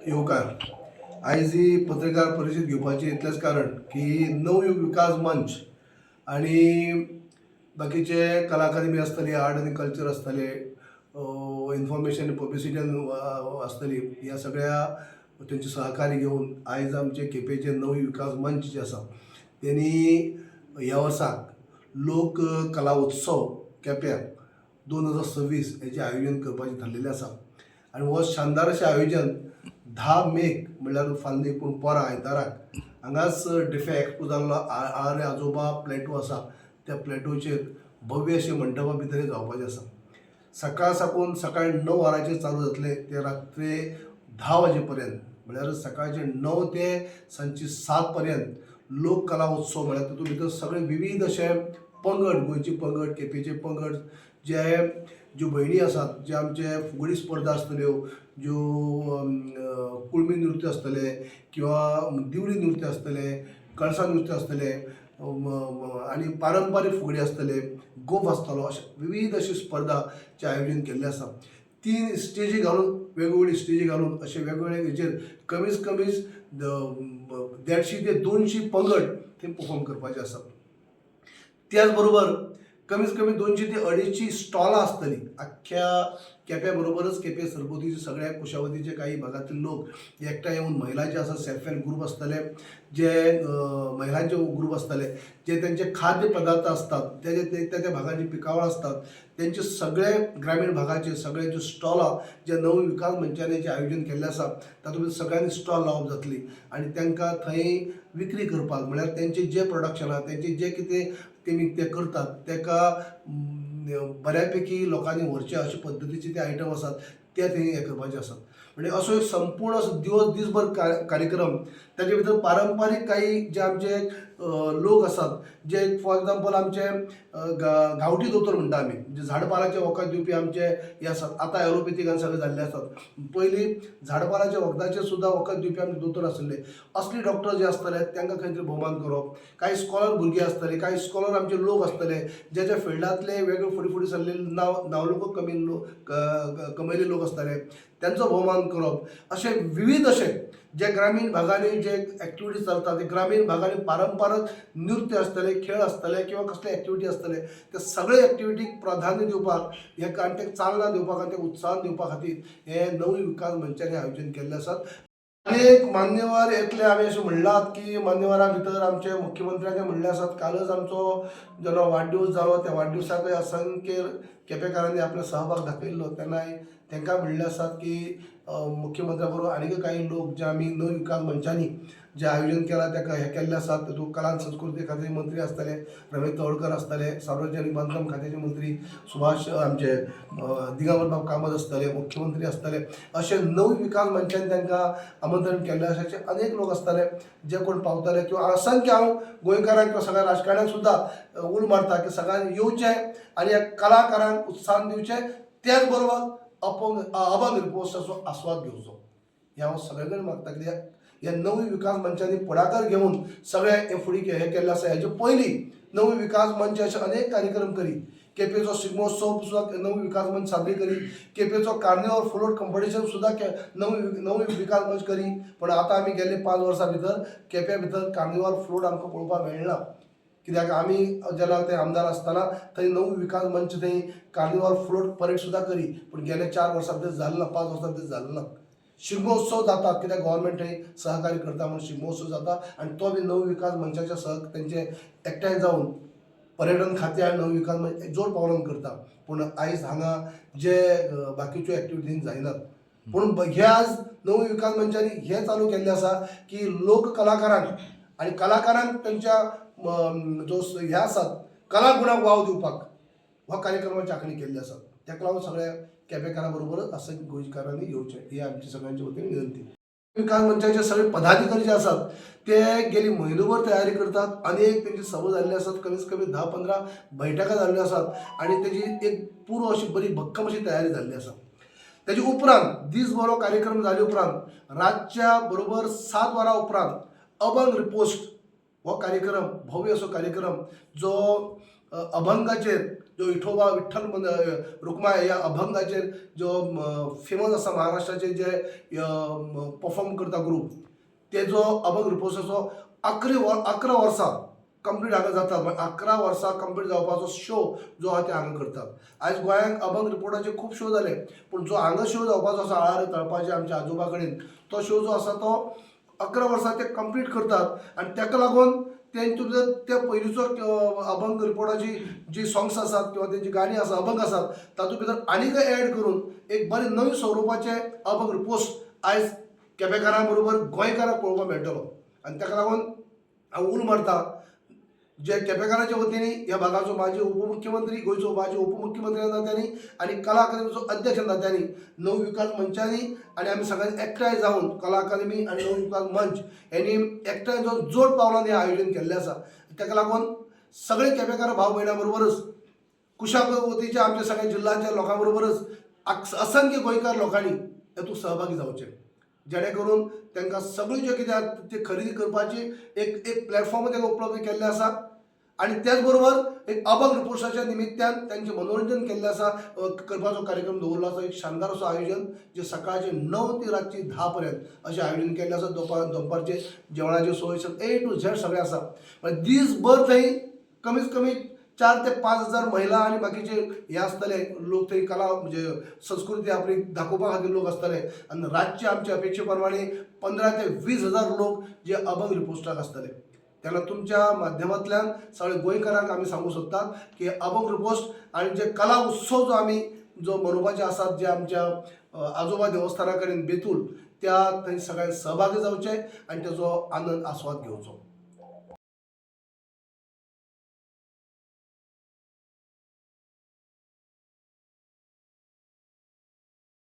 येवकार आयज ही पत्रकार परिशद घेवपाची इतलेंच कारण की नवयुग विकास मंच आणि बाकीचे कला अकादमी आसतली, आर्ट आनी कल्चर आसतले, इन्फॉर्मेशन आनी पब्लिसिटी आसतली, ह्या सगळ्या तेंचे सहकार्य घेवन आयज आमचे केपेंचे नवयुग विकास मंच जे आसा त्यांनी ह्या वर्साक लोक कला उत्सव केप्यां 2026 हेचें आयोजन करपाचें थारलेलें आसा. आनी हो शानदार अशें आयोजन 10 मेक म्हणल्यार फाल्यां देखून परां आयताराक हांगाच डिफे एक्सपो जाल्लो आरे आजोबा प्लॅटो आसा त्या प्लॅटोचेर भव्य अशें मंडपा भितर जावपाचें आसा. सकाळ साकून सकाळी 9 वरांचेर चालू जातले ते रात्री 10 वाजे पर्यंत, म्हळ्यार सकाळचे 9 ते सांजचे 7 पर्यंत लोक कला उत्सव म्हळ्यार तातूंत भितर सगळे विविध अशे पंगड, गोंयचे पंगड, केपेंचे पंगड, ज्यो भयणी आसात, जे आमचे फुगडी स्पर्धा आसतल्यो, ज्यो कुळमी नृत्य आसतले किंवा दिवळी नृत्य आसतले, कळसा नृत्य आसतले आनी पारंपारीक फुगडी आसतले, गोफ आसतलो, अशे विविध अशी स्पर्धाचें आयोजन केल्लें आसा. 3 स्टेजी घालून, वेगवेगळी स्टेजी घालून अशे वेगवेगळे हेचेर कमीच 150 ते 200 पंगड थंय परफॉर्म करपाचे आसा. त्याच बरोबर कमीत कमी 200 ते 250 स्टॉलां आसतलीं आख्ख्या केप्यां बरोबरच केपें सरभोंवतणीचे सगळ्या कुशावतीचे काही भागांतले लोक एकठांय येवन महिलांचे आसा सेल्फ हेल्प ग्रूप आसतले, जे महिलांचे ग्रूप आसतले, जे तेंचे खाद्य पदार्थ आसतात, त्या भागांची पिकावळ आसतात, तेंचे सगळे ग्रामीण भागाचे सगळे ज्यो स्टॉलां जे नवयुग विकास मंचान जे आयोजन केल्लें आसा तातूंत भितर सगळ्यांनी स्टॉल लावप जातली आनी तांकां थंय विक्री करपाक म्हळ्यार तेंचे जे प्रोडक्शन आसा, तेंचे जे कितें तेमी ते करतात ताका बऱ्यापैकी लोकांनी व्हरचे अशे पद्दतीचे ते आयटम आसात ते थंय हे करपाचे आसात. म्हणजे असो एक संपूर्ण असो दिसभर कार्यक्रम, ताचे भितर पारंपारीक काही जे आमचे लोक आसात, जे फॉर एग्जाम्पल आमचे गांवठी दोतोर म्हणटा आमी, जे झाडपालाचे वखद दिवपी आमचे हे आसात, आतां ॲलोपॅथीकान सगळे जाल्ले आसात, पयलीं झाडपालाच्या वखदाचेर सुद्दां वखद दिवपी आमचे दोतोर आसले, असले डॉक्टर जे आसतले तांकां खंय तरी भोवमान करप. काही स्कॉलर भुरगे आसतले, काही स्कॉलर आमचे लोक आसतले, जे फिल्डांतले वेगळे फुडें फुडें सरलेले नावलौकीक कमयल्ले लोक आसतले, त्यांचो भोवमान करप. असे विविध असे जे ग्रामीण भागांनी जे एक्टिविटीज चलतात, ते ग्रामीण भागांनी पारंपारीक नृत्य आसतले, खेळ आसतले किंवा कसले एक्टिविटी आसतले, ते सगळे एक्टिविटीक प्राधान्य दिवपाक हे आनी ते चालना दिवपाक आनी ते उत्साहन दिवपा खातीर हे नवयुग विकास मंचाने आयोजन केल्ले आसात. एक मान्यवर येतले आमी अशें म्हणलात की मान्यवरां भितर आमचे मुख्यमंत्र्याक म्हणले आसात. कालच आमचो जेन्ना वाडदीवस जालो त्या वाडदिवसाकय असंख्य केपेंकारांनी आपलो सहभाग दाखयल्लो, तेन्नाय तांकां म्हणले आसात की मुख्यमंत्र्या बरोबर आनीक काही लोक जे आमी नवयुग विकास मंचांनी जे आयोजन केलां ताका हे केल्ले आसात. तातूंत कला आनी संस्कृती खात्याचे मंत्री आसतले, रमेश तवडकर आसतले, सार्वजनीक बांदकाम खात्याचे मंत्री सुभाष आमचे दिगंबर कामत आसतले, मुख्यमंत्री आसतले, अशे नवयुग विकास मंचान तांकां आमंत्रण केल्लें अशे अनेक लोक आसतले जे कोण पावतले. किंवा असंख्य हांव गोंयकारांक किंवा सगळ्या राजकारण्यांक सुद्दां उल मारता की सगळ्यांनी येवचें आनी ह्या कलाकारांक उत्साहन दिवचें, त्याच बरोबर अभंग रिपोर्ट्साचो आस्वाद घेवचो हें हांव सगळे कडेन मागता. कित्याक ह्या नवयुग विकास मंचांनी फुडाकार घेवन सगळे हे फुडें हे केल्ले आसा. हेजे पयलीं नवयुग विकास मंच अशे अनेक कार्यक्रम करी, केपेंचो शिगमोत्सव सुद्दां नवयुग विकास मंच साजरी करी, केपेंचो कार्निवल फ्लोट कॉम्पिटिशन सुद्दां नवयुग विकास मंच करी. पूण आतां आमी गेल्ले 5 वर्सां भितर केप्यां भितर कार्निवल फ्लोट आमकां पळोवपाक मेळना. कित्याक आमी जेन्ना ते आमदार आसतना थंय नवयुग विकास मंच थंय कार्निवल फ्लोट परेड सुद्दां करी, पूण गेले 4 वर्सां भितर जालें ना, 5 वर्सां भितर जालें ना. शिगमोत्सव जाता कित्याक गव्हर्मेंट थंय सहकार्य करता म्हणून शिगमोत्सव जाता आनी तो बी नवयुग विकास मंचाच्या तेंचे एकठांय जावन पर्यटन खातें आनी नवयुग विकास मंच जोड पावलां करता. पूण आयज हांगा जे बाकीच्यो एक्टिविटी जायनात. पूण हे आज नवयुग विकास मंचांनी हे चालू केल्लें आसा की लोक कलाकारांक आनी कलाकारांक तेंच्या जो हे आसात कला गुणाक वाव दिवपाक हो कार्यक्रमाची आंखणी केल्ली आसा. ताका लागून सगळ्या केपेंकारां बरोबरच असंख्य गोंयकारांनी येवचें ही आमची सगळ्यांच्या वतीन विनंती. विकास मंचाचे सगळे पदाधिकारी जे आसात ते गेली म्हयनोभर तयारी करतात. अनेक तेंची सभा जाल्ली आसात, कमीत कमी 10-15 बैठका जाल्ल्यो आसात आनी तेजी एक पुरो अशी बरी भक्कम अशी तयारी जाल्ली आसा. तेजे उपरांत दिसभर कार्यक्रम जाले उपरांत रातच्या बरोबर 7 वरां उपरांत अभंग रिपोस्ट हो कार्यक्रम, भव्य असो कार्यक्रम जो अभंगाचेर जो विठोबा विठ्ठल रुक्माय या अभंगाचेर जो फेमस आसा महाराष्ट्राचे जे परफॉर्म करता ग्रूप तेजो अभंग रिपोर्टर्साचो 11 वर्सां कंप्लीट हांगा जाता. 11 वर्सां कंप्लीट जावपाचो शो जो आहा ते हांगा करतात. आयज गोंयांत अभंग रिपोर्टाचे खूब शो जाले, पूण जो हांगा शो जावपाचो आसा आळारे तळपाचे आमच्या आजोबा कडेन तो शो जो आसा तो 11 वर्सां ते कंप्लीट करतात. आनी ताका लागून तेंचे भितर त्या पयलींचो अभंग रिपोर्टाची जी सॉंग्स आसात किंवा तेंची गाणी आसा अभंग आसात तातूंत भितर आनीक ॲड करून एक बरे नवे स्वरुपाचे अभंग रिपोर्ट्स आयज केपेकारां बरोबर गोंयकारांक पळोवपाक मेळटलो. आनी ताका लागून हांव उलो मारता जे केपेकारांच्या वतीने ह्या भागाचो माजी उपमुख्यमंत्री गोंयचो माजी उपमुख्यमंत्री नात्यांनी आनी कला अकादमीचो अध्यक्ष नात्यांनी नवविकास मंचांनी आनी आमी सगळ्यांनी एकठांय जावन कला अकादमी आनी नवविकास मंच यांनी एकठांय जावन जोड पावलांनी हें आयोजन केल्लें आसा. ताका लागून सगळे केपेकार भाव भयणां बरोबरच कुशावतीच्या आमच्या सगळ्या जिल्ह्याच्या लोकां बरोबरच असंख्य गोंयकार लोकांनी हेतूंत सहभागी जावचे जेणे करून तांकां सगळ्यो ज्यो कितें ते खरेदी करपाची एक प्लॅटफॉर्म तांकां उपलब्ध केल्लें आसा. आनी त्याच बरोबर एक अभंग रिपोर्ट्साच्या निमित्यान तांचें मनोरंजन केल्लें आसा करपाचो कार्यक्रम दवरलो आसा. एक शानदार असो आयोजन जे सकाळचे 9 ते रातची 10 पर्यंत अशें आयोजन केल्लें आसा. दनपारचे जेवणाची सोय A to Z सगळें आसा. दीसभर थंय कमीत कमी 4 ते 5 हजार महिला आनी बाकीचे हे आसतले लोक थंय कला म्हणजे संस्कृती आपली दाखोवपा खातीर लोक आसतले. आनी रातचे आमचे अपेक्षे प्रमाणे 15 ते 20 हजार लोक जे अभंग रिपोर्टाक आसतले. तेन्ना तुमच्या माध्यमांतल्यान सगळे गोंयकारांक आमी सांगूं सोदतात की अभंग रिपोर्ट आनी जे कला उत्सव जो आमी जो मनोवपाचे आसात जे आमच्या आजोबा देवस्थाना कडेन बेतूल त्या थंय सगळ्यांनी सहभागी जावचे आनी तेजो आनंद आस्वाद घेवचो.